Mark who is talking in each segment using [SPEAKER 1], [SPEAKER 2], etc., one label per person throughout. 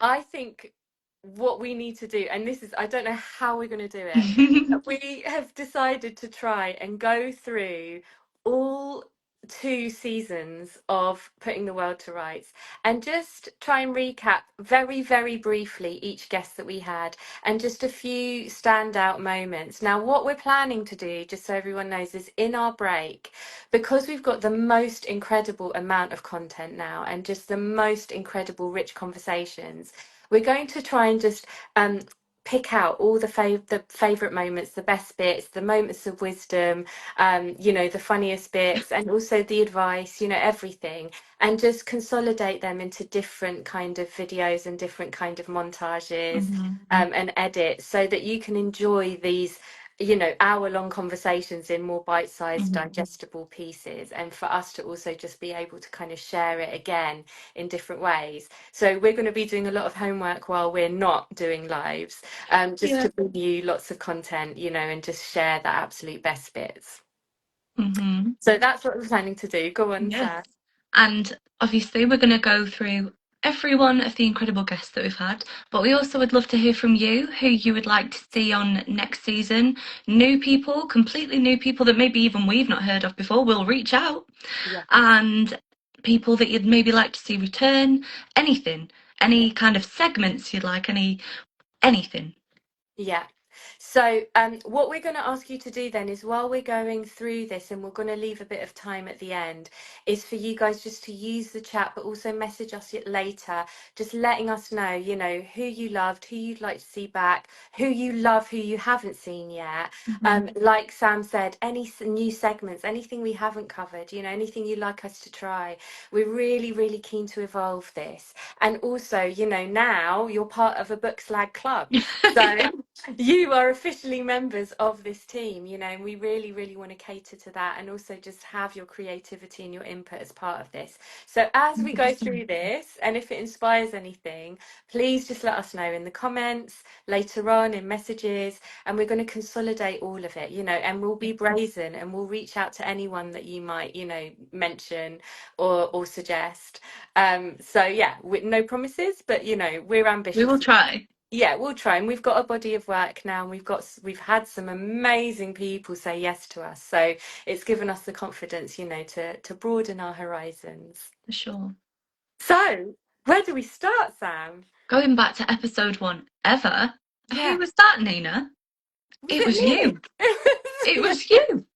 [SPEAKER 1] I think what we need to do, and this is, I don't know how we're going to do it. We have decided to try and go through all 2 seasons of Putting the World to Rights and just try and recap very, very briefly each guest that we had and just a few standout moments. Now, what we're planning to do, just so everyone knows, is in our break, because we've got the most incredible amount of content now and just the most incredible rich conversations, we're going to try and just pick out all the favorite moments, the best bits, the moments of wisdom, the funniest bits, and also the advice, everything, and just consolidate them into different kind of videos and different kind of montages,
[SPEAKER 2] Mhm.
[SPEAKER 1] and edits, so that you can enjoy these hour-long conversations in more bite-sized
[SPEAKER 2] Mhm.
[SPEAKER 1] digestible pieces, and for us to also just be able to kind of share it again in different ways. So we're going to be doing a lot of homework while we're not doing lives, just
[SPEAKER 2] Yeah.
[SPEAKER 1] to bring you lots of content, and just share the absolute best bits.
[SPEAKER 2] Mhm.
[SPEAKER 1] So that's what we're planning to do. Go on,
[SPEAKER 2] Yes.
[SPEAKER 1] Sam.
[SPEAKER 2] And obviously, we're going to go through every one of the incredible guests that we've had, but we also would love to hear from you who you would like to see on next season. New people, completely new people that maybe even we've not heard of before, will reach out,
[SPEAKER 1] Yes.
[SPEAKER 2] and people that you'd maybe like to see return. Anything,
[SPEAKER 1] Yeah.
[SPEAKER 2] any kind of segments you'd like, anything.
[SPEAKER 1] Yeah. So, what we're going to ask you to do then is, while we're going through this, and we're going to leave a bit of time at the end, is for you guys just to use the chat, but also message us it later, just letting us know, who you loved, who you'd like to see back, who you love, who you haven't seen yet.
[SPEAKER 2] Mhm.
[SPEAKER 1] Like Sam said, any new segments, anything we haven't covered, anything you'd like us to try. We're really, really keen to evolve this. And also, now you're part of a Book Slag club. So you are officially members of this team, and we really, really want to cater to that, and also just have your creativity and your input as part of this. So as we go
[SPEAKER 2] 100%.
[SPEAKER 1] through this, and if it inspires anything, please just let us know in the comments, later on in messages, and we're going to consolidate all of it, and we'll be brazen and we'll reach out to anyone that you might, mention or suggest. So yeah, with no promises, but we're
[SPEAKER 2] We will
[SPEAKER 1] ambitious.
[SPEAKER 2] try.
[SPEAKER 1] Yeah, we'll try, and we've got a body of work now, and we've had some amazing people say yes to us, so it's given us the confidence, to broaden our horizons.
[SPEAKER 2] For sure.
[SPEAKER 1] So where do we start, Sam?
[SPEAKER 2] Going back to episode 1 ever, who
[SPEAKER 1] Yeah,
[SPEAKER 2] was that, Nina?
[SPEAKER 1] was
[SPEAKER 2] It
[SPEAKER 1] it
[SPEAKER 2] was
[SPEAKER 1] me?
[SPEAKER 2] you. It
[SPEAKER 1] Yeah.
[SPEAKER 2] was you.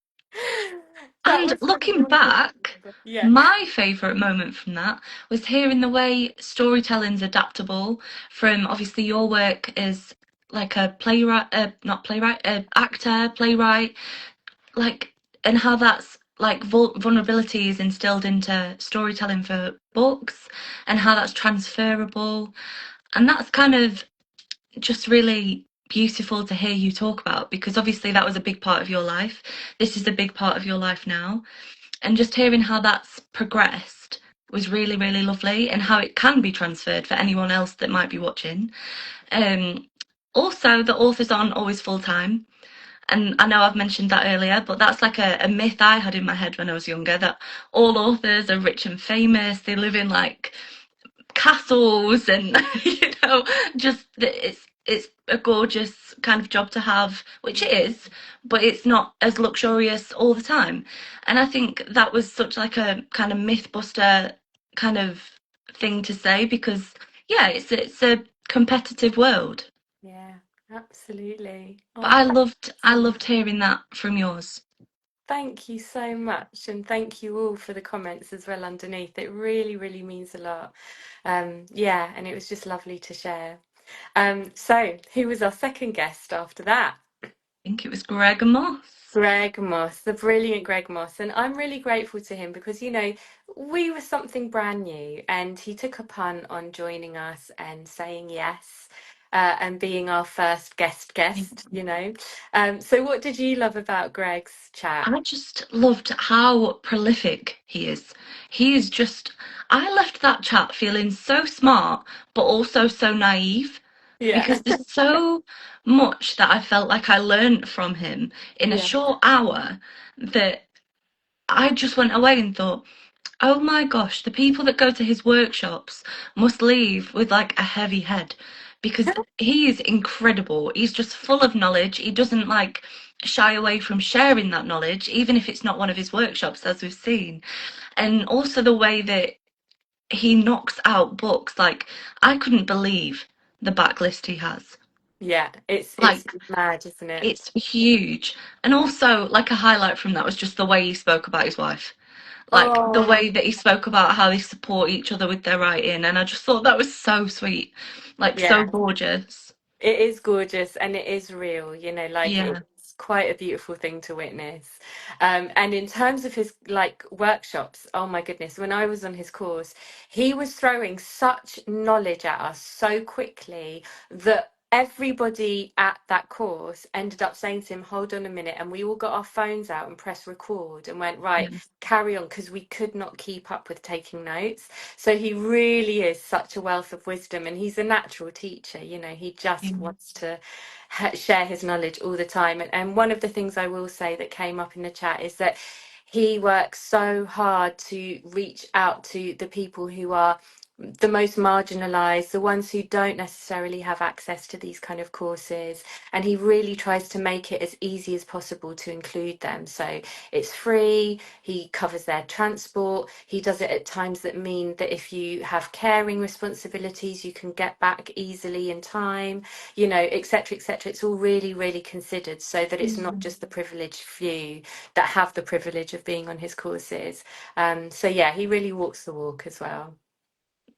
[SPEAKER 1] That
[SPEAKER 2] And
[SPEAKER 1] was really
[SPEAKER 2] looking back,
[SPEAKER 1] wonderful. Yeah,
[SPEAKER 2] my favourite moment from that was hearing the way storytelling's adaptable from obviously your work as like a playwright, not playwright, actor, playwright, like, and how that's like vulnerability is instilled into storytelling for books and how that's transferable. And that's kind of just really beautiful to hear you talk about because obviously that was a big part of your life. This is a big part of your life now. And just hearing how that's progressed was really, really lovely and how it can be transferred for anyone else that might be watching. Um, Also, the authors aren't always full time. And I know I've mentioned that earlier, but that's like a myth I had in my head when I was younger that all authors are rich and famous. They live in like castles and just it's a gorgeous kind of job to have, which it is, but it's not as luxurious all the time. And I think that was such like a kind of myth buster kind of thing to say because yeah, it's a competitive world.
[SPEAKER 1] yeah, absolutely.
[SPEAKER 2] But
[SPEAKER 1] Oh,
[SPEAKER 2] I
[SPEAKER 1] thank
[SPEAKER 2] loved
[SPEAKER 1] you
[SPEAKER 2] I
[SPEAKER 1] so much.
[SPEAKER 2] loved hearing that from yours.
[SPEAKER 1] Thank you so much, and thank you all for the comments as well underneath. It really, really means a lot. Yeah, and it was just lovely to share. So who was our second guest after that?
[SPEAKER 2] I think it was Greg Moss.
[SPEAKER 1] Greg Moss, the brilliant Greg Moss. And I'm really grateful to him because, we were something brand new, and he took a punt on joining us and saying yes, and being our first guest. So what did you love about Greg's chat?
[SPEAKER 2] I just loved how prolific he is. He is just, I left that chat feeling so smart, but also so naive
[SPEAKER 1] Yeah,
[SPEAKER 2] because there's so much that I felt like I learned from him in a
[SPEAKER 1] yeah,
[SPEAKER 2] short hour that I just went away and thought, Oh my gosh, the people that go to his workshops must leave with like a heavy head because he is incredible. He's just full of knowledge. He doesn't like shy away from sharing that knowledge, even if it's not one of his workshops, as we've seen. And also the way that he knocks out books, like I couldn't believe the backlist he has.
[SPEAKER 1] Yeah, it's
[SPEAKER 2] Like
[SPEAKER 1] mad, isn't it?
[SPEAKER 2] it's huge. And also like a highlight from that was just the way he spoke about his wife, like the
[SPEAKER 1] Oh,
[SPEAKER 2] way that he spoke about how they support each other with their writing, and I just thought that was so sweet, like so
[SPEAKER 1] yeah.
[SPEAKER 2] gorgeous.
[SPEAKER 1] It is gorgeous and it is real, like
[SPEAKER 2] Yeah.
[SPEAKER 1] it's quite a beautiful thing to witness. And in terms of his like workshops, oh my goodness, when I was on his course, he was throwing such knowledge at us so quickly that everybody at that course ended up saying to him, hold on a minute. And we all got our phones out and pressed record and went, right,
[SPEAKER 2] Yeah.
[SPEAKER 1] carry on, because we could not keep up with taking notes. So he really is such a wealth of wisdom, and he's a natural teacher. He just
[SPEAKER 2] Yeah.
[SPEAKER 1] wants to share his knowledge all the time. And one of the things I will say that came up in the chat is that he works so hard to reach out to the people who are the most marginalized, the ones who don't necessarily have access to these kind of courses. And he really tries to make it as easy as possible to include them. So it's free, he covers their transport, he does it at times that mean that if you have caring responsibilities, you can get back easily in time, etc., etc. It's all really, really considered so that it's not just the privileged few that have the privilege of being on his courses. So yeah, he really walks the walk as well.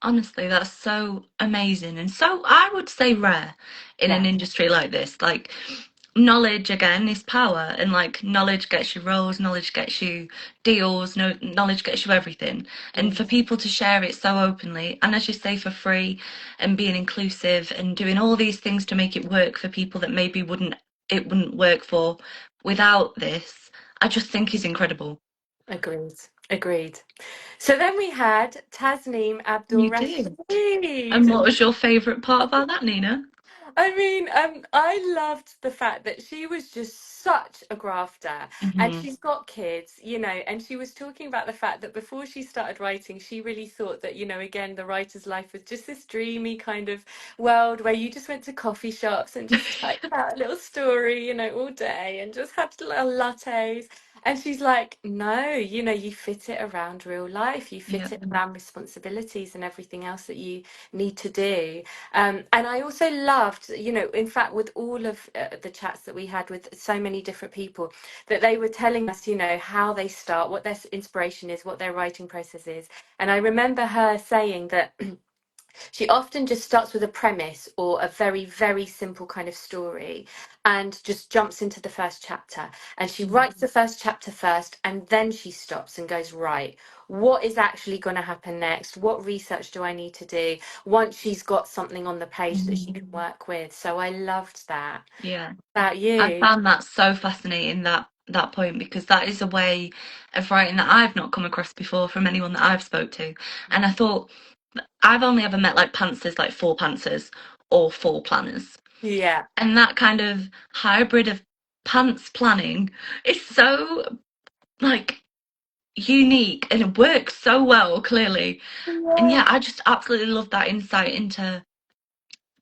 [SPEAKER 2] Honestly, that's so amazing and so I would say rare in an
[SPEAKER 1] Yeah.
[SPEAKER 2] industry like this. Like knowledge again is power, and like knowledge gets you roles, knowledge gets you deals, no knowledge gets you everything. And
[SPEAKER 1] Mm,
[SPEAKER 2] for people to share it so openly and as you say for free and being inclusive and doing all these things to make it work for people that maybe wouldn't work for without this, I just think is incredible.
[SPEAKER 1] agreed. Agreed. So then we had Tasneem Abdul
[SPEAKER 2] You did. And
[SPEAKER 1] Rashid.
[SPEAKER 2] what was your favourite part about that, Nina?
[SPEAKER 1] I mean, I loved the fact that she was just such a grafter, and
[SPEAKER 2] Hmm.
[SPEAKER 1] she's got kids, and she was talking about the fact that before she started writing, she really thought that, again, the writer's life was just this dreamy kind of world where you just went to coffee shops and just typed out a little story, all day and just had little lattes. And she's like, no, you fit it around real life, you
[SPEAKER 2] Yeah.
[SPEAKER 1] fit it around responsibilities and everything else that you need to do. And I also loved, in fact, with all of the chats that we had with so many different people, that they were telling us, how they start, what their inspiration is, what their writing process is. And I remember her saying that she often just starts with a premise or a very, very simple kind of story and just jumps into the first chapter. And she
[SPEAKER 2] Mm.
[SPEAKER 1] writes the first chapter first, and then she stops and goes, right, what is actually going to happen next? What research do I need to do once she's got something on the page that she can work with? So I loved that.
[SPEAKER 2] Yeah.
[SPEAKER 1] About
[SPEAKER 2] I
[SPEAKER 1] you?
[SPEAKER 2] found that so fascinating, that point, because that is a way of writing that I've not come across before from anyone that I've spoke to. And I thought I've only ever met like pantsers, like full pantsers or full planners.
[SPEAKER 1] Yeah.
[SPEAKER 2] And that kind of hybrid of pants planning is so like unique and it works so well, clearly. And
[SPEAKER 1] Yeah.
[SPEAKER 2] yeah, I just absolutely love that insight into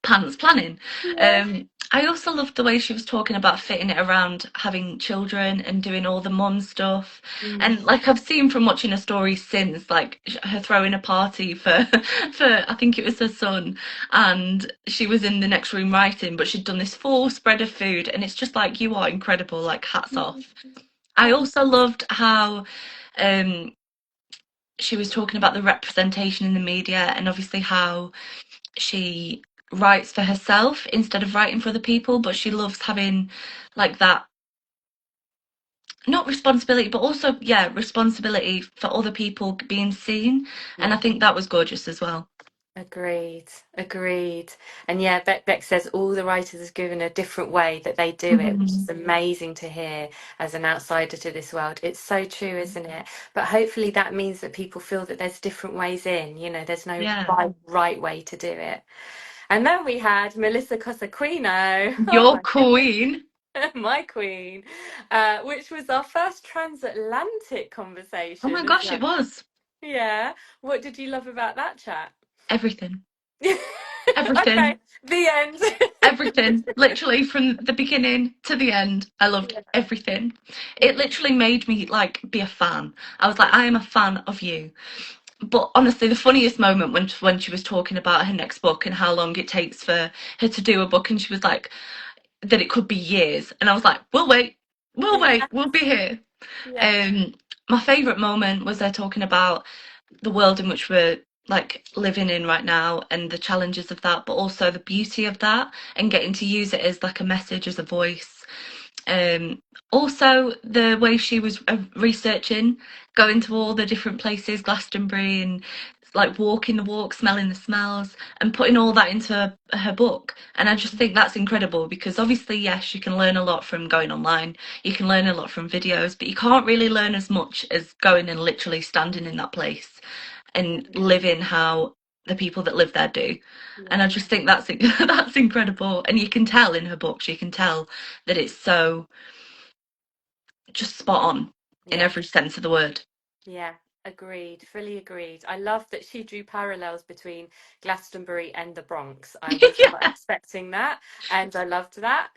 [SPEAKER 2] pants planning.
[SPEAKER 1] Yeah.
[SPEAKER 2] I also loved the way she was talking about fitting it around having children and doing all the mum stuff.
[SPEAKER 1] Mm.
[SPEAKER 2] And like I've seen from watching her stories since, like her throwing a party for for I think it was her son, and she was in the next room writing, but she'd done this full spread of food, and it's just like you are incredible, like hats off. I
[SPEAKER 1] Oh,
[SPEAKER 2] also loved how um she was talking about the representation in the media and obviously how she writes for herself instead of writing for other people, but she loves having like that not responsibility, but also yeah, responsibility for other people being seen. And I
[SPEAKER 1] yeah.
[SPEAKER 2] think that was gorgeous as well.
[SPEAKER 1] Agreed, agreed. And yeah, Beck says all the writers have given a different way that they do it, which is
[SPEAKER 2] Mhm.
[SPEAKER 1] amazing to hear as an outsider to this world. It's so true, isn't it? But hopefully that means that people feel that there's different ways in, there's no
[SPEAKER 2] Yeah.
[SPEAKER 1] right way to do it. And then we had Melissa Cosaquino. Oh
[SPEAKER 2] Your
[SPEAKER 1] my goodness,
[SPEAKER 2] queen.
[SPEAKER 1] my queen, which was our first transatlantic
[SPEAKER 2] Oh my
[SPEAKER 1] conversation as
[SPEAKER 2] gosh,
[SPEAKER 1] well.
[SPEAKER 2] it was.
[SPEAKER 1] Yeah. What did you love about that chat?
[SPEAKER 2] Everything.
[SPEAKER 1] Okay,
[SPEAKER 2] Everything.
[SPEAKER 1] the end.
[SPEAKER 2] Everything, literally from the beginning to the end. I loved
[SPEAKER 1] Yeah.
[SPEAKER 2] everything. It
[SPEAKER 1] Yeah.
[SPEAKER 2] literally made me like be a fan. I was like, I am a fan of you. But honestly, the funniest moment when she was talking about her next book and how long it takes for her to do a book, and she was like that it could be years, and I was like, we'll
[SPEAKER 1] Yeah.
[SPEAKER 2] wait, we'll be here.
[SPEAKER 1] Yeah.
[SPEAKER 2] Um, my favourite moment was her talking about the world in which we're like living in right now and the challenges of that, but also the beauty of that and getting to use it as like a message, as a voice. Um, Also the way she was researching, going to all the different places, Glastonbury, and like walking the walk, smelling the smells, and putting all that into her book. And I just think that's incredible because obviously, yes, you can learn a lot from going online, you can learn a lot from videos, but you can't really learn as much as going and literally standing in that place
[SPEAKER 1] Yeah.
[SPEAKER 2] and living how the people that live there do. And I
[SPEAKER 1] Yeah.
[SPEAKER 2] just think that's that's incredible. And you can tell in her books, you can tell that it's so just spot on in
[SPEAKER 1] Yeah.
[SPEAKER 2] every sense of the word.
[SPEAKER 1] Yeah, agreed, fully agreed. I love that she drew parallels between Glastonbury and the Bronx. I was not
[SPEAKER 2] Yeah.
[SPEAKER 1] expecting that, and I loved that.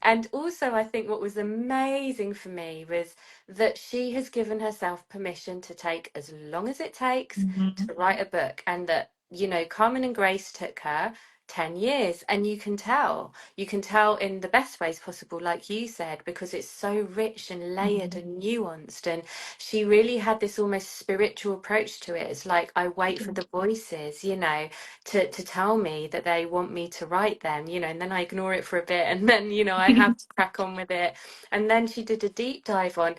[SPEAKER 1] And also, I think what was amazing for me was that she has given herself permission to take as long as it takes
[SPEAKER 2] Mhm.
[SPEAKER 1] to write a book, and that, Carmen and Grace took her 10 years, and you can tell in the best ways possible, like you said, because it's so rich and layered
[SPEAKER 2] Mhm.
[SPEAKER 1] and nuanced. And she really had this almost spiritual approach to it. It's like I
[SPEAKER 2] She
[SPEAKER 1] wait for
[SPEAKER 2] did.
[SPEAKER 1] the voices, to tell me that they want me to write them, and then I ignore it for a bit, and then, I have to crack on with it. And then she did a deep dive on,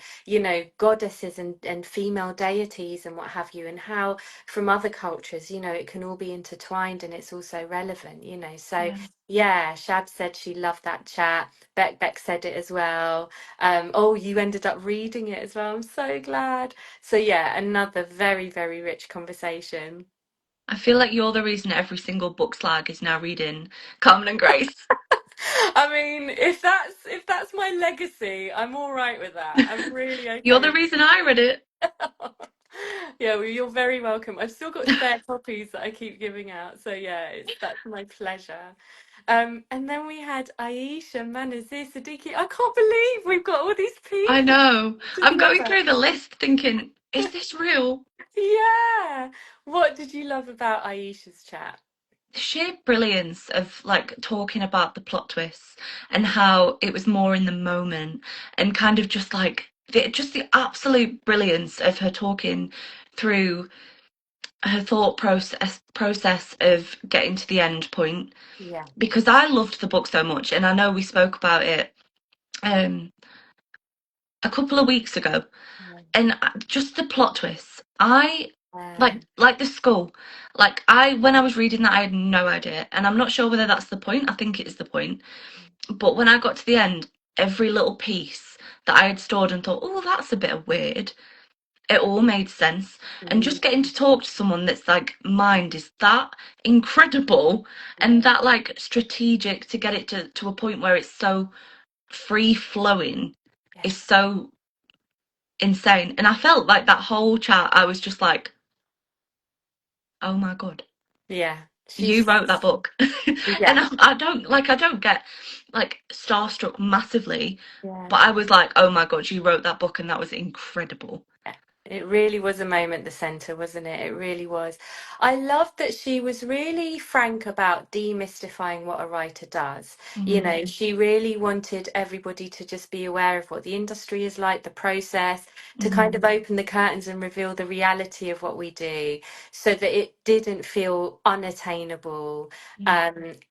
[SPEAKER 1] goddesses and female deities and what have you, and how from other cultures, it can all be intertwined and it's also relevant, So
[SPEAKER 2] Yeah.
[SPEAKER 1] yeah, Shab said she loved that chat. Beck said it as well. Oh, you ended up reading it as well. I'm so glad. So yeah, another very, very rich conversation.
[SPEAKER 2] I feel like you're the reason every single book slag is now reading Carmen and Grace.
[SPEAKER 1] I mean, if that's my legacy, I'm all right with that. I'm really
[SPEAKER 2] You're
[SPEAKER 1] okay
[SPEAKER 2] the
[SPEAKER 1] with
[SPEAKER 2] reason I read it.
[SPEAKER 1] Yeah, well, you're very welcome. I've still got spare copies that I keep giving out. So yeah, that's my pleasure. And then we had Aisha, Manazir, Siddiqui. I can't believe we've got all these
[SPEAKER 2] I
[SPEAKER 1] people
[SPEAKER 2] know. I'm going
[SPEAKER 1] together.
[SPEAKER 2] through the list thinking, is this real?
[SPEAKER 1] Yeah. What did you love about Aisha's chat?
[SPEAKER 2] The sheer brilliance of like talking about the plot twists and how it was more in the moment and kind of just like the absolute brilliance of her talking through her thought process of getting to the end point,
[SPEAKER 1] Yeah.
[SPEAKER 2] because I loved the book so much, and I know we spoke about it um a couple of weeks ago,
[SPEAKER 1] Yeah.
[SPEAKER 2] and just the plot twists, I
[SPEAKER 1] Yeah.
[SPEAKER 2] like the skull, like I when I was reading that I had no idea, and I'm not sure whether that's the point. I think it is the point, but when I got to the end, every little piece that I had stored and thought, oh, that's a bit of weird, it all made sense. And
[SPEAKER 1] Mm,
[SPEAKER 2] just getting to talk to someone that's like mind is that incredible and
[SPEAKER 1] yeah.
[SPEAKER 2] that like strategic to get it to a point where it's so free flowing
[SPEAKER 1] Yeah.
[SPEAKER 2] is so insane. And I felt like that whole chat I was just like, oh my god,
[SPEAKER 1] Yeah.
[SPEAKER 2] you
[SPEAKER 1] She's
[SPEAKER 2] wrote that book. And
[SPEAKER 1] yeah.
[SPEAKER 2] I don't get like starstruck massively,
[SPEAKER 1] Yeah.
[SPEAKER 2] but I was like, oh my god, you wrote that book and that was incredible.
[SPEAKER 1] Yeah, it really was a moment the centre, wasn't it? It really was. I loved that she was really frank about demystifying what a writer does.
[SPEAKER 2] Hmm.
[SPEAKER 1] She really wanted everybody to just be aware of what the industry is like, the process, to
[SPEAKER 2] Hmm.
[SPEAKER 1] kind of open the curtains and reveal the reality of what we do so that it didn't feel unattainable.
[SPEAKER 2] Yeah.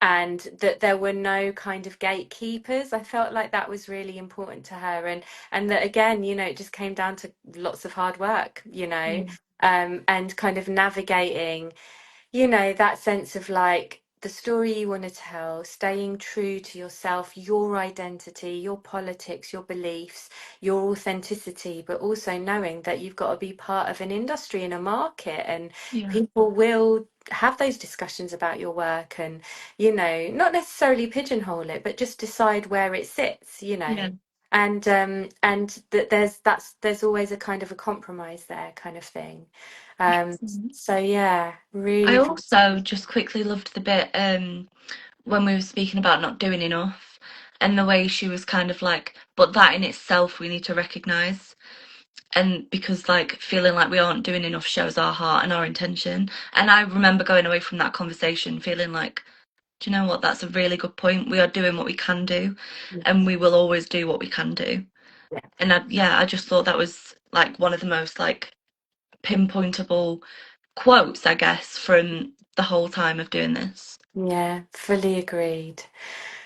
[SPEAKER 1] And that there were no kind of gatekeepers. I felt like that was really important to her. And that again, it just came down to lots of hard work,
[SPEAKER 2] Yeah.
[SPEAKER 1] and kind of navigating, that sense of like the story you want to tell, staying true to yourself, your identity, your politics, your beliefs, your authenticity, but also knowing that you've got to be part of an industry and a market, and
[SPEAKER 2] Yeah.
[SPEAKER 1] people will have those discussions about your work, and not necessarily pigeonhole it, but just decide where it sits.
[SPEAKER 2] Yeah.
[SPEAKER 1] and that there's always a kind of a compromise there, kind of thing.
[SPEAKER 2] Mhm.
[SPEAKER 1] So yeah,
[SPEAKER 2] I
[SPEAKER 1] really
[SPEAKER 2] also just quickly loved the bit when we were speaking about not doing enough, and the way she was kind of like, but that in itself we need to recognise. And because like feeling like we aren't doing enough shows our heart and our intention. And I remember going away from that conversation feeling like, do you know what, that's a really good point. We are doing what we can do, and we will always do what we can do.
[SPEAKER 1] yeah.
[SPEAKER 2] And I just thought that was like one of the most like pinpointable quotes, I guess, from the whole time of doing this.
[SPEAKER 1] Yeah, fully agreed.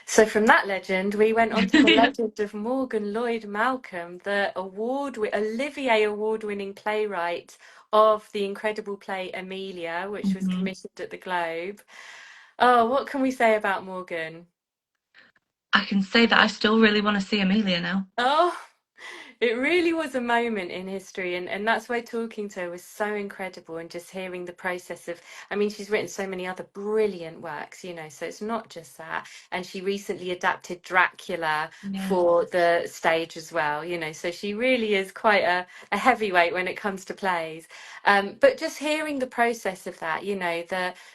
[SPEAKER 1] So from that legend, we went on to the
[SPEAKER 2] Yeah.
[SPEAKER 1] legend of Morgan Lloyd Malcolm, the Olivier award-winning playwright of the incredible play Amelia, which was
[SPEAKER 2] Mhm.
[SPEAKER 1] commissioned at the Globe. Oh, what can we say about Morgan?
[SPEAKER 2] I can say that I still really want to see Amelia now.
[SPEAKER 1] Oh, it really was a moment in history, and that's why talking to her was so incredible, and just hearing the process of, I mean, she's written so many other brilliant works, so it's not just that. And she recently adapted Dracula
[SPEAKER 2] Yeah.
[SPEAKER 1] for the stage as well, so she really is quite a heavyweight when it comes to plays. But just hearing the process of that,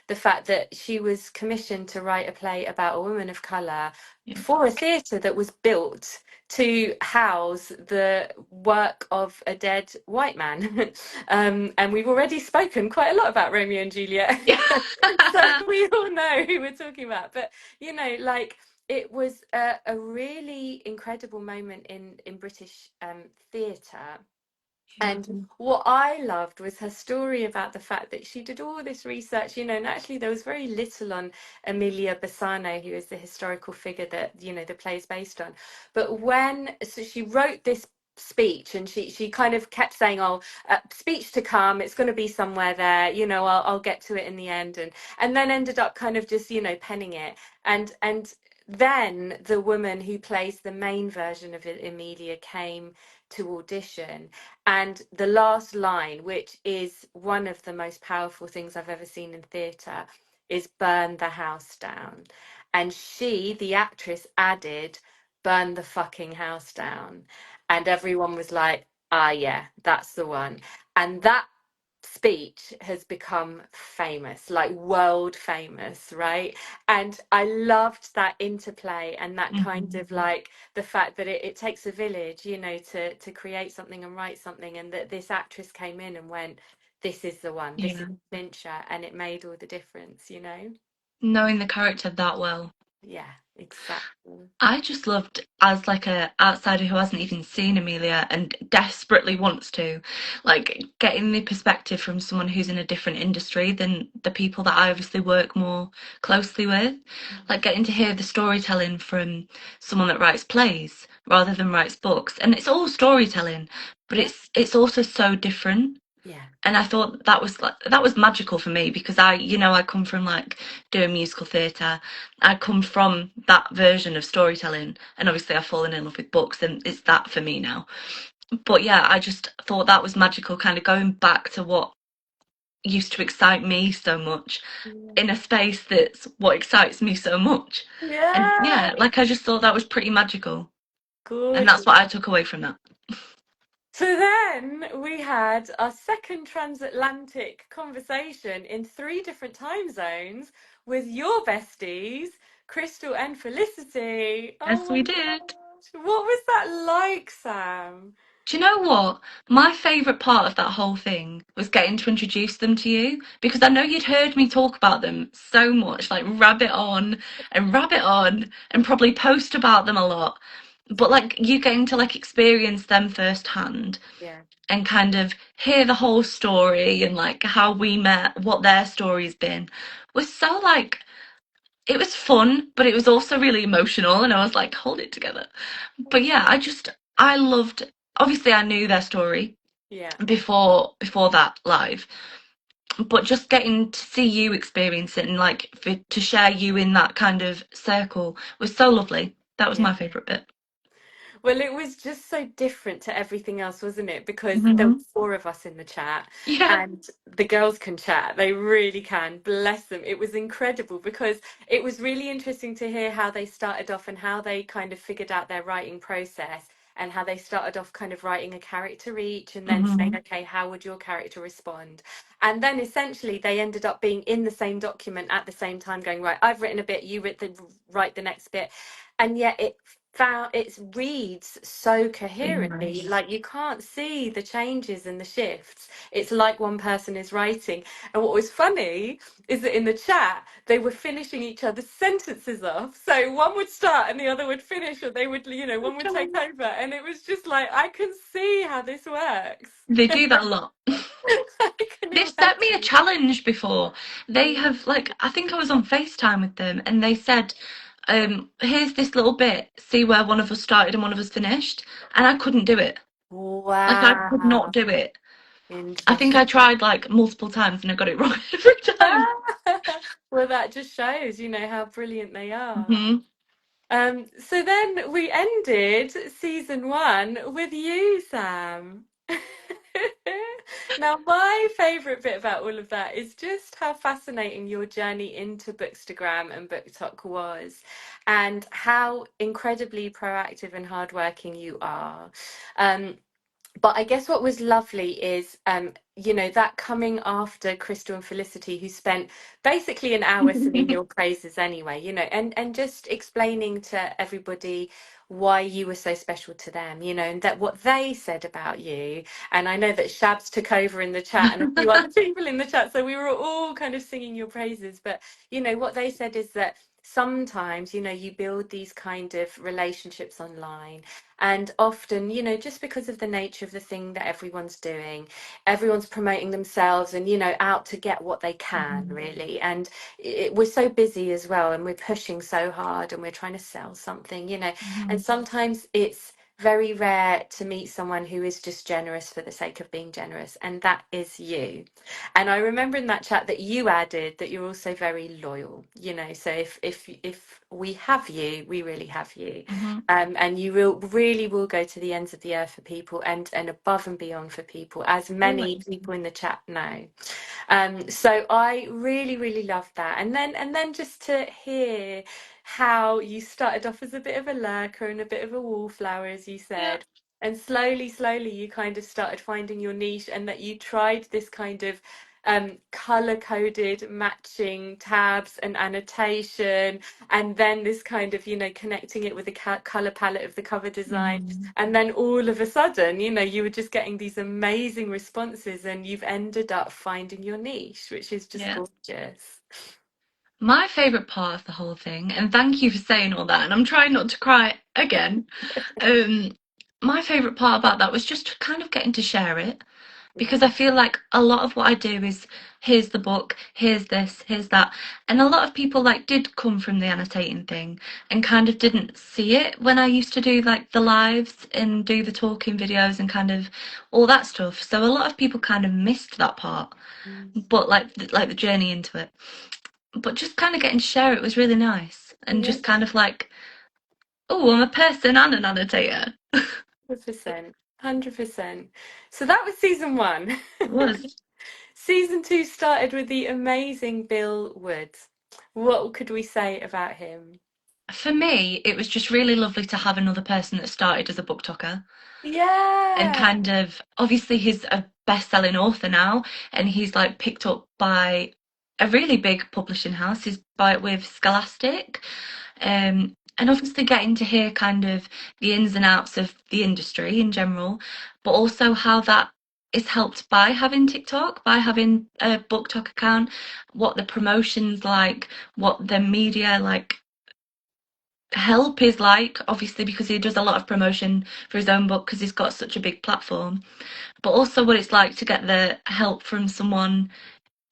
[SPEAKER 1] the fact that she was commissioned to write a play about a woman of colour
[SPEAKER 2] Yeah.
[SPEAKER 1] for a theatre that was built to house the work of a dead white man. And we've already spoken quite a lot about Romeo and Juliet.
[SPEAKER 2] Yeah.
[SPEAKER 1] So we all know who we're talking about. But, like it was a really incredible moment in British theatre. And what I loved was her story about the fact that she did all this research, and actually there was very little on Emilia Bassano, who is the historical figure that, the play is based on. But so she wrote this speech, and she kind of kept saying, oh, speech to come, it's going to be somewhere there, I'll get to it in the end. And then ended up kind of just, penning it. And then the woman who plays the main version of Emilia came to audition, and the last line, which is one of the most powerful things I've ever seen in theatre, is burn the house down. And she, the actress, added, burn the fucking house down. And everyone was like, ah, yeah, that's the one. And that speech has become famous, like world famous, right? And I loved that interplay, and that kind
[SPEAKER 2] Mhm.
[SPEAKER 1] of like the fact that it takes a village, to create something and write something, and that this actress came in and went, this is the one, this is
[SPEAKER 2] Yeah.
[SPEAKER 1] Fincher, and it made all the difference.
[SPEAKER 2] Knowing the character that well.
[SPEAKER 1] Yeah, exactly.
[SPEAKER 2] I just loved as like a outsider who hasn't even seen Amelia and desperately wants to, like getting the perspective from someone who's in a different industry than the people that I obviously work more closely with. Like getting to hear the storytelling from someone that writes plays rather than writes books. And it's all storytelling, but
[SPEAKER 1] Yeah,
[SPEAKER 2] it's also so different.
[SPEAKER 1] yeah,
[SPEAKER 2] And I thought that was like that was magical for me because I come from like doing musical theatre. I come from that version of storytelling, and obviously I've fallen in love with books, and it's that for me now. But yeah, I just thought that was magical, kind of going back to what used to excite me so much in a space that's what excites me so much. And
[SPEAKER 1] yeah,
[SPEAKER 2] yeah, like I just thought that was pretty magical, and that's
[SPEAKER 1] gorgeous.
[SPEAKER 2] what I took away from that.
[SPEAKER 1] So then we had our second transatlantic conversation in three different time zones with your besties, Crystal and Felicity.
[SPEAKER 2] Yes,
[SPEAKER 1] Oh
[SPEAKER 2] we
[SPEAKER 1] my
[SPEAKER 2] did.
[SPEAKER 1] gosh. What was that like, Sam?
[SPEAKER 2] Do you know what? My favourite part of that whole thing was getting to introduce them to you because I know you'd heard me talk about them so much, like rabbit on, and probably post about them a lot. But like you getting to like experience them firsthand
[SPEAKER 1] Yeah.
[SPEAKER 2] and kind of hear the whole story and like how we met, what their story's been, was so like it was fun, but it was also really emotional, and I was like, hold it together. But yeah, I loved. Obviously, I knew their story
[SPEAKER 1] Yeah.
[SPEAKER 2] before that live, but just getting to see you experience it and like to share you in that kind of circle was so lovely. That was
[SPEAKER 1] Yeah.
[SPEAKER 2] my favorite bit.
[SPEAKER 1] Well, it was just so different to everything else, wasn't it? Because there were
[SPEAKER 2] Hmm.
[SPEAKER 1] four of us in the chat,
[SPEAKER 2] Yeah,
[SPEAKER 1] and the girls can chat. They really can. Bless them. It was incredible because it was really interesting to hear how they started off and how they kind of figured out their writing process. and how they started off kind of writing a character each and then saying,
[SPEAKER 2] Hmm.
[SPEAKER 1] okay, how would your character respond? And then essentially they ended up being in the same document at the same time, going, right, I've written a bit, write the next bit. And yet it reads so coherently,
[SPEAKER 2] Seamless.
[SPEAKER 1] like you can't see the changes and the shifts. It's like one person is writing. And what was funny is that in the chat they were finishing each other's sentences off, so one would start and the other would finish, or they would, one would take over, and it was just like, I can see how this works.
[SPEAKER 2] They do that a lot.
[SPEAKER 1] I can
[SPEAKER 2] They've set me a
[SPEAKER 1] imagine.
[SPEAKER 2] challenge before. They
[SPEAKER 1] Mm.
[SPEAKER 2] have, like, I think I was on FaceTime with them and they said, here's this little bit, see where one of us started and one of us finished. And I couldn't do it. Like, I could not
[SPEAKER 1] Wow,
[SPEAKER 2] do it. I think
[SPEAKER 1] interesting.
[SPEAKER 2] I tried like multiple times and I got it wrong every time.
[SPEAKER 1] Well, that just shows, how brilliant they are.
[SPEAKER 2] Hmm.
[SPEAKER 1] So then we ended season one with you, Sam. Now, my favourite bit about all of that is just how fascinating your journey into Bookstagram and BookTok was, and how incredibly proactive and hardworking you are. Um, but I guess what was lovely is, that coming after Crystal and Felicity, who spent basically an hour singing your praises anyway, and just explaining to everybody why you were so special to them, and that what they said about you. And I know that Shabs took over in the chat and a few other people in the chat. So we were all kind of singing your praises. But, what they said is that sometimes, you build these kind of relationships online, and often, just because of the nature of the thing that everyone's doing, everyone's promoting themselves and, out to get what they can,
[SPEAKER 2] Hmm.
[SPEAKER 1] really. And we're so busy as well, and we're pushing so hard and we're trying to sell something,
[SPEAKER 2] Hmm.
[SPEAKER 1] and sometimes it's very rare to meet someone who is just generous for the sake of being generous. And that is you. And I remember in that chat that you added that you're also very loyal, so if we have you, we really have you.
[SPEAKER 2] Hmm.
[SPEAKER 1] And you really will go to the ends of the earth for people, and above and beyond for people, as many
[SPEAKER 2] Always.
[SPEAKER 1] people in the chat know. So I really, really loved that. And then just to hear how you started off as a bit of a lurker and a bit of a wallflower, as you
[SPEAKER 2] Yeah.
[SPEAKER 1] said. And slowly, slowly, you kind of started finding your niche, and that you tried this kind of color coded matching tabs and annotation, and then this kind of, connecting it with the color palette of the cover design.
[SPEAKER 2] Hmm.
[SPEAKER 1] And then all of a sudden, you were just getting these amazing responses, and you've ended up finding your niche, which is just
[SPEAKER 2] Yeah.
[SPEAKER 1] gorgeous.
[SPEAKER 2] My favourite part of the whole thing, and thank you for saying all that, and I'm trying not to cry again. Um, my favourite part about that was just kind of getting to share it,
[SPEAKER 1] Yeah.
[SPEAKER 2] because I feel like a lot of what I do is here's the book, here's this, here's that. And a lot of people like did come from the annotating thing and kind of didn't see it when I used to do like the lives and do the talking videos and kind of all that stuff. So a lot of people kind of missed that part,
[SPEAKER 1] Mm.
[SPEAKER 2] but like the journey into it. But just kind of getting to share it was really nice and
[SPEAKER 1] Yeah,
[SPEAKER 2] just kind of like, oh, I'm a person and an annotator.
[SPEAKER 1] 100%. 100%. So that was season one.
[SPEAKER 2] It was.
[SPEAKER 1] Season two started with the amazing Bill Woods. What could we say about him?
[SPEAKER 2] For me, it was just really lovely to have another person that started as a book talker. And
[SPEAKER 1] Yeah.
[SPEAKER 2] kind of obviously he's a best-selling author now and he's like picked up by a really big publishing house. He's by with Scholastic. And obviously getting to hear kind of the ins and outs of the industry in general, but also how that is helped by having TikTok, by having a BookTok account, what the promotions like, what the media like help is like, obviously because he does a lot of promotion for his own book because he's got such a big platform, but also what it's like to get the help from someone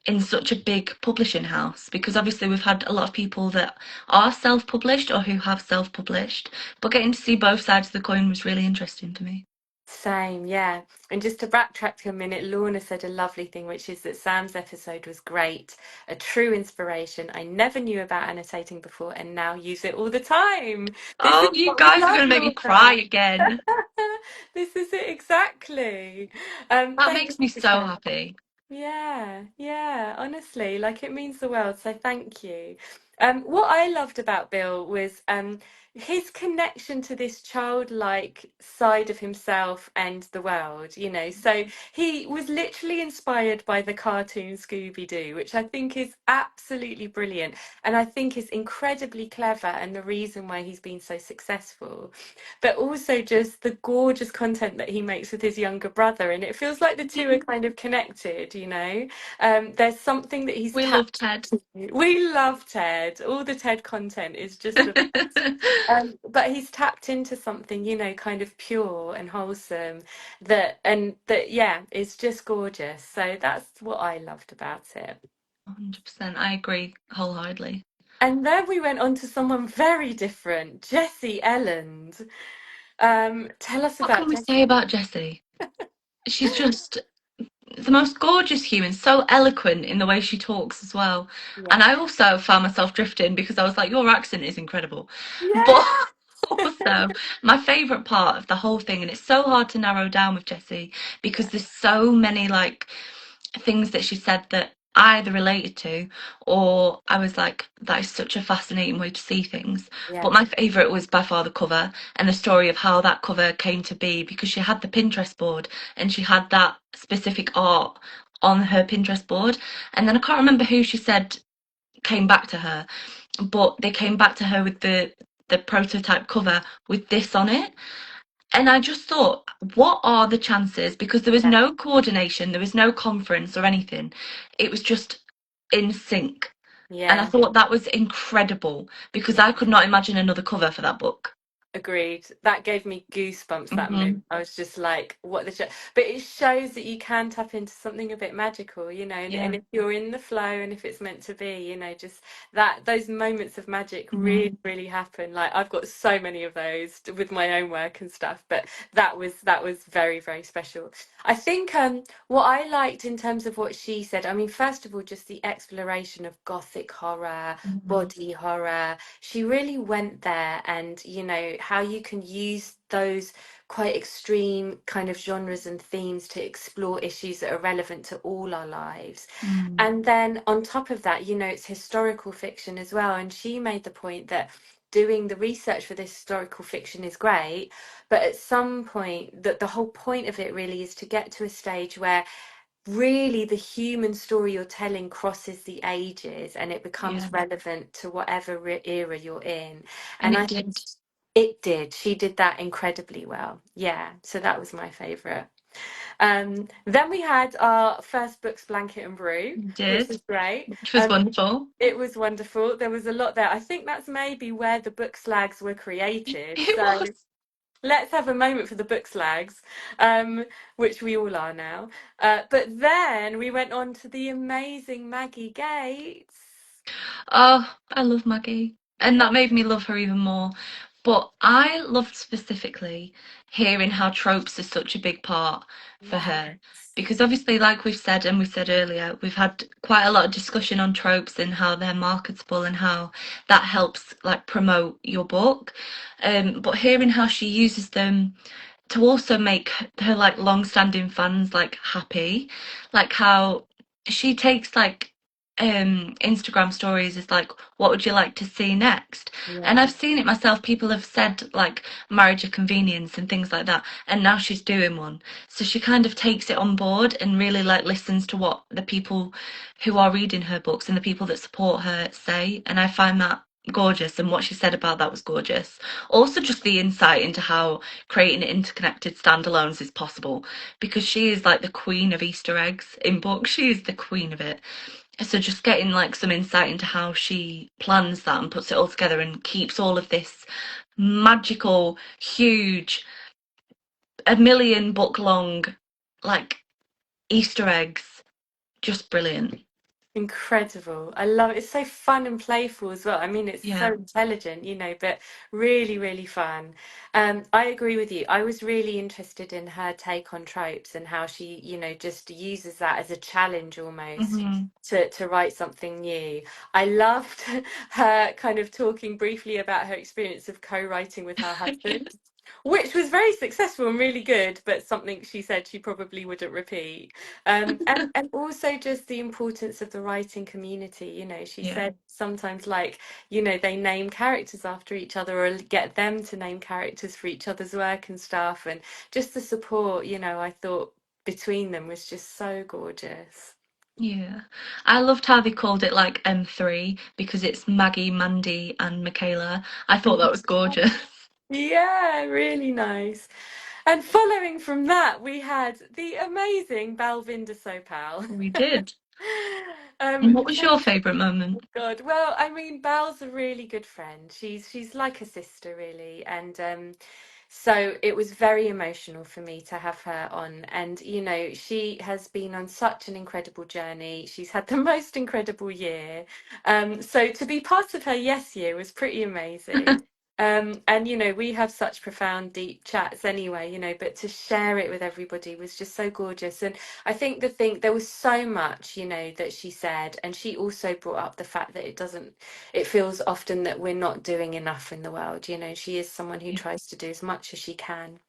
[SPEAKER 2] in such a big publishing house, because obviously we've had a lot of people that are self-published or who have self-published, but getting to see both sides of the coin was really interesting for me.
[SPEAKER 1] Same, yeah. And just to backtrack a minute, Lorna said a lovely thing, which is that Sam's episode was great, a true inspiration. I never knew about annotating before and now use it all the time. This is
[SPEAKER 2] Oh, you
[SPEAKER 1] what we
[SPEAKER 2] guys are
[SPEAKER 1] love,
[SPEAKER 2] going to make me cry
[SPEAKER 1] Lorna.
[SPEAKER 2] again.
[SPEAKER 1] This is it exactly.
[SPEAKER 2] That
[SPEAKER 1] Thank
[SPEAKER 2] makes me
[SPEAKER 1] you,
[SPEAKER 2] so
[SPEAKER 1] Sam.
[SPEAKER 2] happy.
[SPEAKER 1] Yeah, yeah, honestly, like it means the world. So thank you. What I loved about Bill was his connection to this childlike side of himself and the world, you know. So he was literally inspired by the cartoon Scooby Doo, which I think is absolutely brilliant. And I think is incredibly clever and the reason why he's been so successful. But also just the gorgeous content that he makes with his younger brother. And it feels like the two are kind of connected, you know. There's something that he's
[SPEAKER 2] We love
[SPEAKER 1] tapped
[SPEAKER 2] Ted.
[SPEAKER 1] into. We love Ted. All the Ted content is just the but he's tapped into something, you know, kind of pure and wholesome that yeah, is just gorgeous. So that's what I loved about it.
[SPEAKER 2] 100%. I agree wholeheartedly.
[SPEAKER 1] And then we went on to someone very different, Jessie Elland. Tell us
[SPEAKER 2] What
[SPEAKER 1] about
[SPEAKER 2] can we say
[SPEAKER 1] Jessie.
[SPEAKER 2] about Jessie? She's just the most gorgeous human, so eloquent in the way she talks as well. And
[SPEAKER 1] Yeah.
[SPEAKER 2] I also found myself drifting because I was like, your accent is incredible. But
[SPEAKER 1] Yeah.
[SPEAKER 2] also, my favourite part of the whole thing, and it's so hard to narrow down with Jessie because
[SPEAKER 1] Yeah.
[SPEAKER 2] there's so many like things that she said that I either related to or I was like, that is such a fascinating way to see things. But
[SPEAKER 1] Yeah.
[SPEAKER 2] my favourite was by far the cover and the story of how that cover came to be because she had the Pinterest board and she had that specific art on her Pinterest board. And then I can't remember who she said came back to her, but they came back to her with the prototype cover with this on it. And I just thought, what are the chances? Because there was
[SPEAKER 1] Yeah.
[SPEAKER 2] no coordination, there was no conference or anything. It was just in sync. And I
[SPEAKER 1] Yeah.
[SPEAKER 2] thought that was incredible because
[SPEAKER 1] Yeah.
[SPEAKER 2] I could not imagine another cover for that book.
[SPEAKER 1] Agreed. That gave me goosebumps, that
[SPEAKER 2] Hmm.
[SPEAKER 1] moment. I was just like, what the shit? But it shows that you can tap into something a bit magical, you know, and
[SPEAKER 2] Yeah.
[SPEAKER 1] if you're in the flow and if it's meant to be, you know, just that those moments of magic
[SPEAKER 2] Hmm.
[SPEAKER 1] really, really happen. Like I've got so many of those with my own work and stuff, but that was very, very special. I think what I liked in terms of what she said, I mean, first of all, just the exploration of gothic horror,
[SPEAKER 2] Hmm.
[SPEAKER 1] body horror, she really went there and you know how you can use those quite extreme kind of genres and themes to explore issues that are relevant to all our lives.
[SPEAKER 2] Mm.
[SPEAKER 1] And then on top of that, you know, it's historical fiction as well, and she made the point that doing the research for this historical fiction is great, but at some point that the whole point of it really is to get to a stage where really the human story you're telling crosses the ages and it
[SPEAKER 2] Yeah.
[SPEAKER 1] becomes relevant to whatever era you're in.
[SPEAKER 2] And
[SPEAKER 1] And I
[SPEAKER 2] it
[SPEAKER 1] think
[SPEAKER 2] did.
[SPEAKER 1] it did. She did that incredibly well. Yeah. So that was my favorite. Then we had our first books, Blanket and Brew,
[SPEAKER 2] It
[SPEAKER 1] which
[SPEAKER 2] did.
[SPEAKER 1] was great.
[SPEAKER 2] Which was wonderful.
[SPEAKER 1] It was wonderful. There was a lot there. I think that's maybe where the book slags were created.
[SPEAKER 2] It
[SPEAKER 1] So
[SPEAKER 2] was.
[SPEAKER 1] let's have a moment for the book slags, which we all are now. But then we went on to the amazing Maggie Gates.
[SPEAKER 2] Oh, I love Maggie. And that made me love her even more. But I loved specifically hearing how tropes are such a big part for her.
[SPEAKER 1] Yes.
[SPEAKER 2] Because obviously, like we've said and we said earlier, we've had quite a lot of discussion on tropes and how they're marketable and how that helps like promote your book. But hearing how she uses them to also make her like long-standing fans like happy, like how she takes like Instagram stories is like, what would you like to see next? And
[SPEAKER 1] Yeah.
[SPEAKER 2] I've seen it myself. People have said like marriage of convenience and things like that, and now she's doing one. So she kind of takes it on board and really like listens to what the people who are reading her books and the people that support her say. And I find that gorgeous, and what she said about that was gorgeous. Also, just the insight into how creating interconnected standalones is possible because she is like the queen of Easter eggs in books. She is the queen of it. So just getting like some insight into how she plans that and puts it all together and keeps all of this magical, huge, a million book long like Easter eggs. Just brilliant.
[SPEAKER 1] Incredible. I love it. It's so fun and playful as well. I mean, it's so
[SPEAKER 2] Yeah.
[SPEAKER 1] intelligent, you know, but really, really fun. I agree with you. I was really interested in her take on tropes and how she, you know, just uses that as a challenge almost
[SPEAKER 2] Hmm.
[SPEAKER 1] to write something new. I loved her kind of talking briefly about her experience of co-writing with her husband. which was very successful and really good, but something she said she probably wouldn't repeat. And also just the importance of the writing community. You know, she
[SPEAKER 2] Yeah.
[SPEAKER 1] said sometimes like, you know, they name characters after each other or get them to name characters for each other's work and stuff. And just the support, you know, I thought between them was just so gorgeous.
[SPEAKER 2] Yeah. I loved how they called it like M3 because it's Maggie, Mandy, and Michaela. I thought that was gorgeous.
[SPEAKER 1] Yeah, really nice. And following from that, we had the amazing Balvinda Sopal.
[SPEAKER 2] We did. And what was
[SPEAKER 1] Now,
[SPEAKER 2] your favourite moment?
[SPEAKER 1] God, well, I mean, Belle's a really good friend. She's like a sister, really, and so it was very emotional for me to have her on. And you know, she has been on such an incredible journey. She's had the most incredible year. So to be part of her yes year was pretty amazing. And you know, we have such profound, deep chats anyway, you know, but to share it with everybody was just so gorgeous. And I think there was so much, you know, that she said, and she also brought up the fact that it feels often that we're not doing enough in the world. You know, she is someone who
[SPEAKER 2] Yeah.
[SPEAKER 1] tries to do as much as she can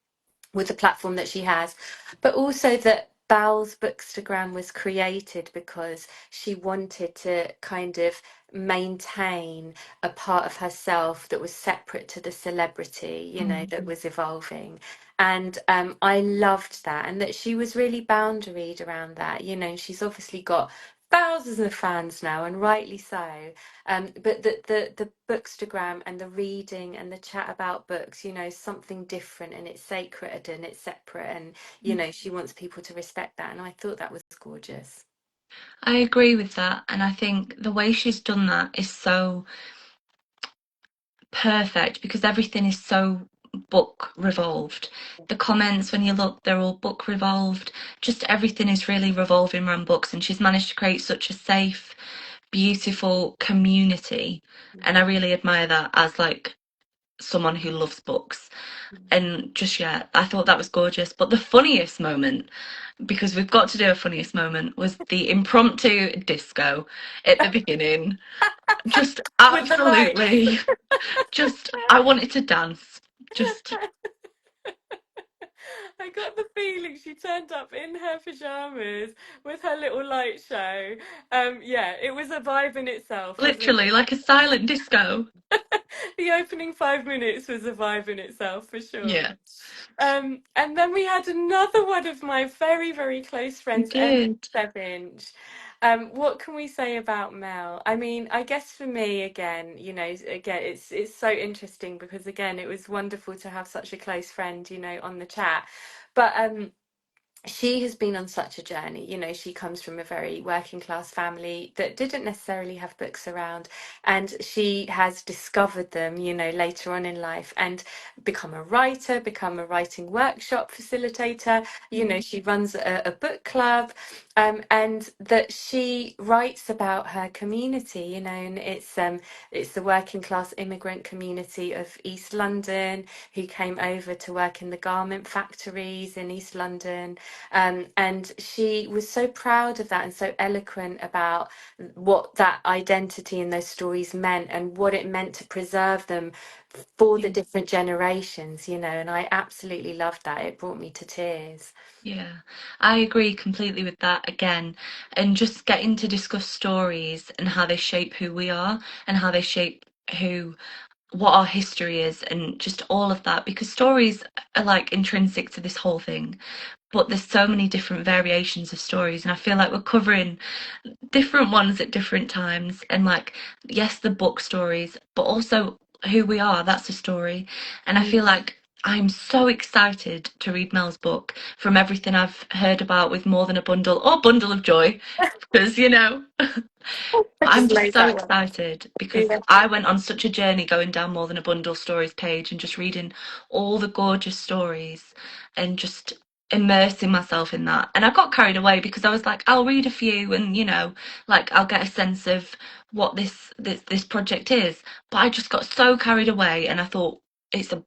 [SPEAKER 1] with the platform that she has, but also that Bal's Bookstagram was created because she wanted to kind of maintain a part of herself that was separate to the celebrity, you know,
[SPEAKER 2] Mm.
[SPEAKER 1] that was evolving. And I loved that, and that she was really boundaried around that, you know, and she's obviously got thousands of fans now, and rightly so. But the bookstagram and the reading and the chat about books, you know, something different, and it's sacred and it's separate, and you know, she wants people to respect that, and I thought that was gorgeous.
[SPEAKER 2] I agree with that. And I think the way she's done that is so perfect because everything is so book revolved. The comments, when you look, they're all book revolved. Just everything is really revolving around books, and she's managed to create such a safe, beautiful community. And I really admire that as like someone who loves books. And just yeah, I thought that was gorgeous. But the funniest moment, because we've got to do a funniest moment, was the impromptu disco at the beginning. Just
[SPEAKER 1] With the lights.
[SPEAKER 2] absolutely, just I wanted to dance. Just
[SPEAKER 1] I got the feeling she turned up in her pajamas with her little light show. Yeah, it was a vibe in itself, wasn't
[SPEAKER 2] literally like a silent disco.
[SPEAKER 1] it? The opening 5 minutes was a vibe in itself for sure.
[SPEAKER 2] Yeah,
[SPEAKER 1] And then we had another one of my very, very close
[SPEAKER 2] we
[SPEAKER 1] friends, Emily
[SPEAKER 2] did.
[SPEAKER 1] Sevinch. What can we say about Mel? I mean, I guess for me, again, you know, again, it's so interesting because again, it was wonderful to have such a close friend, you know, on the chat. But she has been on such a journey. You know, she comes from a very working class family that didn't necessarily have books around, and she has discovered them, you know, later on in life, and become a writer, become a writing workshop facilitator. You know, she runs a book club, and that she writes about her community, you know, and it's the working class immigrant community of East London who came over to work in the garment factories in East London. And she was so proud of that and so eloquent about what that identity and those stories meant and what it meant to preserve them for the
[SPEAKER 2] Yeah.
[SPEAKER 1] different generations, you know. And I absolutely loved that. It brought me to tears.
[SPEAKER 2] Yeah, I agree completely with that again. And just getting to discuss stories and how they shape who we are and how they shape who what our history is and just all of that because stories are like intrinsic to this whole thing, but there's so many different variations of stories and I feel like we're covering different ones at different times and like yes the book stories but also who we are, that's a story. And I feel
[SPEAKER 1] Mm.
[SPEAKER 2] like I'm so excited to read Mel's book from everything I've heard about with More Than a Bundle or Bundle of Joy because you know
[SPEAKER 1] I
[SPEAKER 2] I'm
[SPEAKER 1] just
[SPEAKER 2] just
[SPEAKER 1] laid
[SPEAKER 2] so
[SPEAKER 1] that one.
[SPEAKER 2] excited because
[SPEAKER 1] Yeah.
[SPEAKER 2] I went on such a journey going down More Than a Bundle stories page and just reading all the gorgeous stories and just immersing myself in that. And I got carried away because I was like, I'll read a few and you know, like I'll get a sense of what this project is. But I just got so carried away and I thought it's a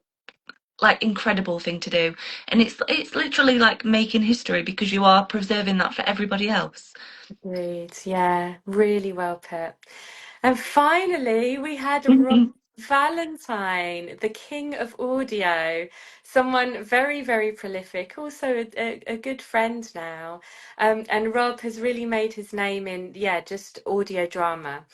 [SPEAKER 2] like incredible thing to do. And it's literally like making history because you are preserving that for everybody else.
[SPEAKER 1] Agreed. Yeah, really well put. And finally, we had Rob. Valentine, the king of audio, someone very, very prolific, also a good friend now. And Rob has really made his name in, yeah, just audio drama.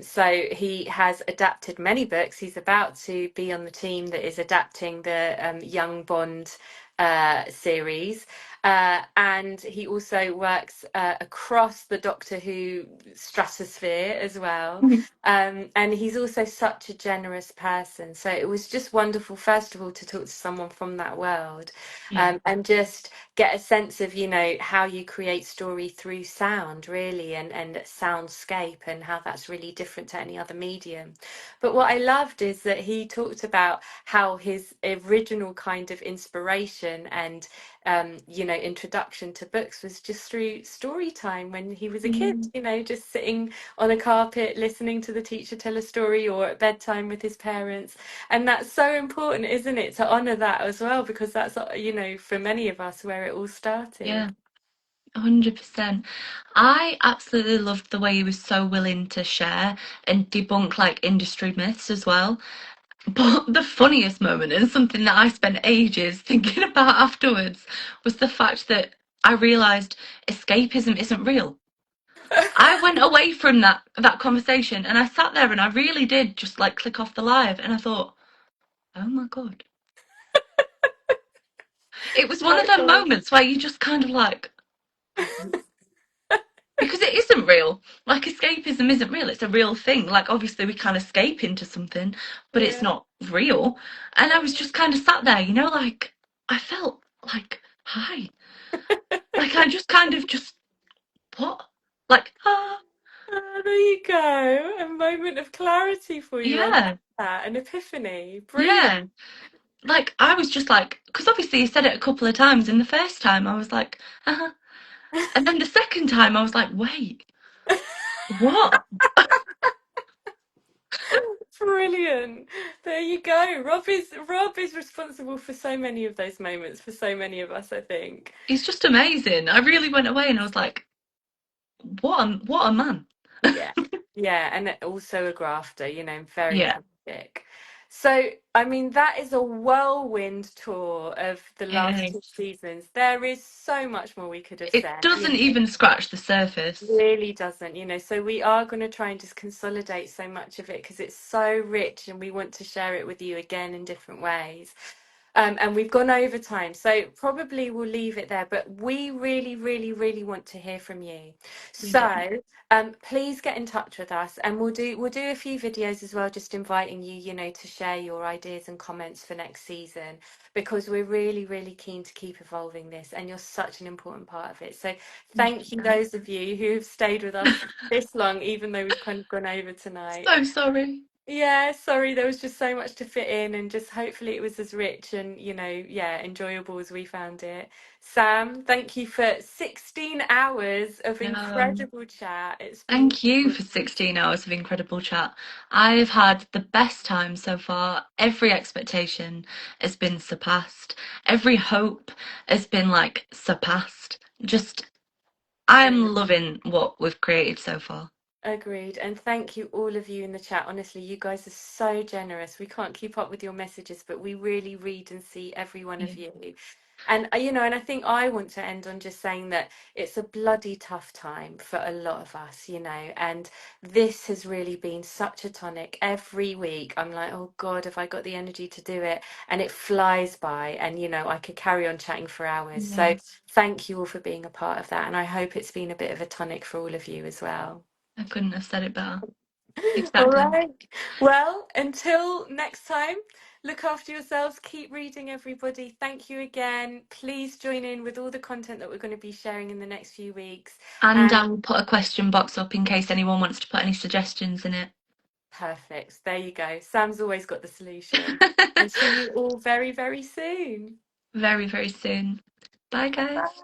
[SPEAKER 1] So he has adapted many books. He's about to be on the team that is adapting the Young Bond series. And he also works across the Doctor Who stratosphere as well. And he's also such a generous person. So it was just wonderful, first of all, to talk to someone from that world,
[SPEAKER 2] Yeah.
[SPEAKER 1] and just get a sense of, how you create story through sound, really, and soundscape, and how that's really different to any other medium. But what I loved is that he talked about how his original kind of inspiration and introduction to books was just through story time when he was a kid,
[SPEAKER 2] Mm.
[SPEAKER 1] just sitting on a carpet listening to the teacher tell a story, or at bedtime with his parents. And that's so important, isn't it, to honor that as well, because that's, for many of us, where it all started.
[SPEAKER 2] Yeah, 100%. I absolutely loved the way he was so willing to share and debunk like industry myths as well. But the funniest moment, and something that I spent ages thinking about afterwards, was the fact that I realised escapism isn't real. I went away from that conversation and I sat there and I really did just like click off the live and I thought, oh my God. It was one of them
[SPEAKER 1] Okay.
[SPEAKER 2] moments where you just kind of like, because it isn't real. Like escapism isn't real. It's a real thing. Like obviously we can escape into something, but it's
[SPEAKER 1] Yeah.
[SPEAKER 2] not real. And I was just kind of sat there, like I felt like hi. Like I just kind of just what? Like
[SPEAKER 1] Ah, there you go. A moment of clarity for you. I love
[SPEAKER 2] yeah,
[SPEAKER 1] that. An epiphany. Brilliant.
[SPEAKER 2] yeah. Like I was just like, because obviously he said it a couple of times. And the first time I was like, and then the second time I was like, wait, what?
[SPEAKER 1] Brilliant. There you go. Rob is responsible for so many of those moments for so many of us, I think.
[SPEAKER 2] It's just amazing. I really went away and I was like, what a man.
[SPEAKER 1] Yeah. Yeah, and also a grafter, very
[SPEAKER 2] Yeah,
[SPEAKER 1] prolific. So, I mean, that is a whirlwind tour of the
[SPEAKER 2] it
[SPEAKER 1] last two
[SPEAKER 2] is.
[SPEAKER 1] seasons. There is so much more we could have
[SPEAKER 2] It
[SPEAKER 1] said,
[SPEAKER 2] doesn't even scratch the surface.
[SPEAKER 1] really doesn't, so we are going to try and just consolidate so much of it because it's so rich and we want to share it with you again in different ways. And we've gone over time, so probably we'll leave it there. But we really, really, really want to hear from you.
[SPEAKER 2] We do.
[SPEAKER 1] So please get in touch with us, and we'll do a few videos as well, just inviting you, to share your ideas and comments for next season, because we're really, really keen to keep evolving this, and you're such an important part of it. So thank you,
[SPEAKER 2] 100%.
[SPEAKER 1] those of you who have stayed with us this long, even though we've kind of gone over tonight.
[SPEAKER 2] So sorry.
[SPEAKER 1] Yeah, sorry, there was just so much to fit in, and just hopefully it was as rich and, yeah, enjoyable as we found it. Sam, thank you for 16 hours of
[SPEAKER 2] No.
[SPEAKER 1] incredible chat. It's been
[SPEAKER 2] Thank you for 16 hours of incredible chat. I've had the best time so far. Every expectation has been surpassed. Every hope has been like surpassed. Just, I'm
[SPEAKER 1] brilliant.
[SPEAKER 2] loving what we've created so far.
[SPEAKER 1] Agreed. And thank you, all of you in the chat. Honestly, you guys are so generous. We can't keep up with your messages, but we really read and see every one of
[SPEAKER 2] Yeah.
[SPEAKER 1] you. And, and I think I want to end on just saying that it's a bloody tough time for a lot of us, and this has really been such a tonic. Every week, I'm like, oh God, have I got the energy to do it? And it flies by. And, I could carry on chatting for hours.
[SPEAKER 2] Yeah.
[SPEAKER 1] So thank you all for being a part of that. And I hope it's been a bit of a tonic for all of you as well.
[SPEAKER 2] I couldn't have said it better.
[SPEAKER 1] All
[SPEAKER 2] Exactly.
[SPEAKER 1] right. Well, until next time, look after yourselves. Keep reading, everybody. Thank you again. Please join in with all the content that we're going to be sharing in the next few weeks.
[SPEAKER 2] And
[SPEAKER 1] And
[SPEAKER 2] I will put a question box up in case anyone wants to put any suggestions in it.
[SPEAKER 1] perfect. There you go. Sam's always got the solution. And see you all very, very soon.
[SPEAKER 2] Very, very soon. Bye, guys.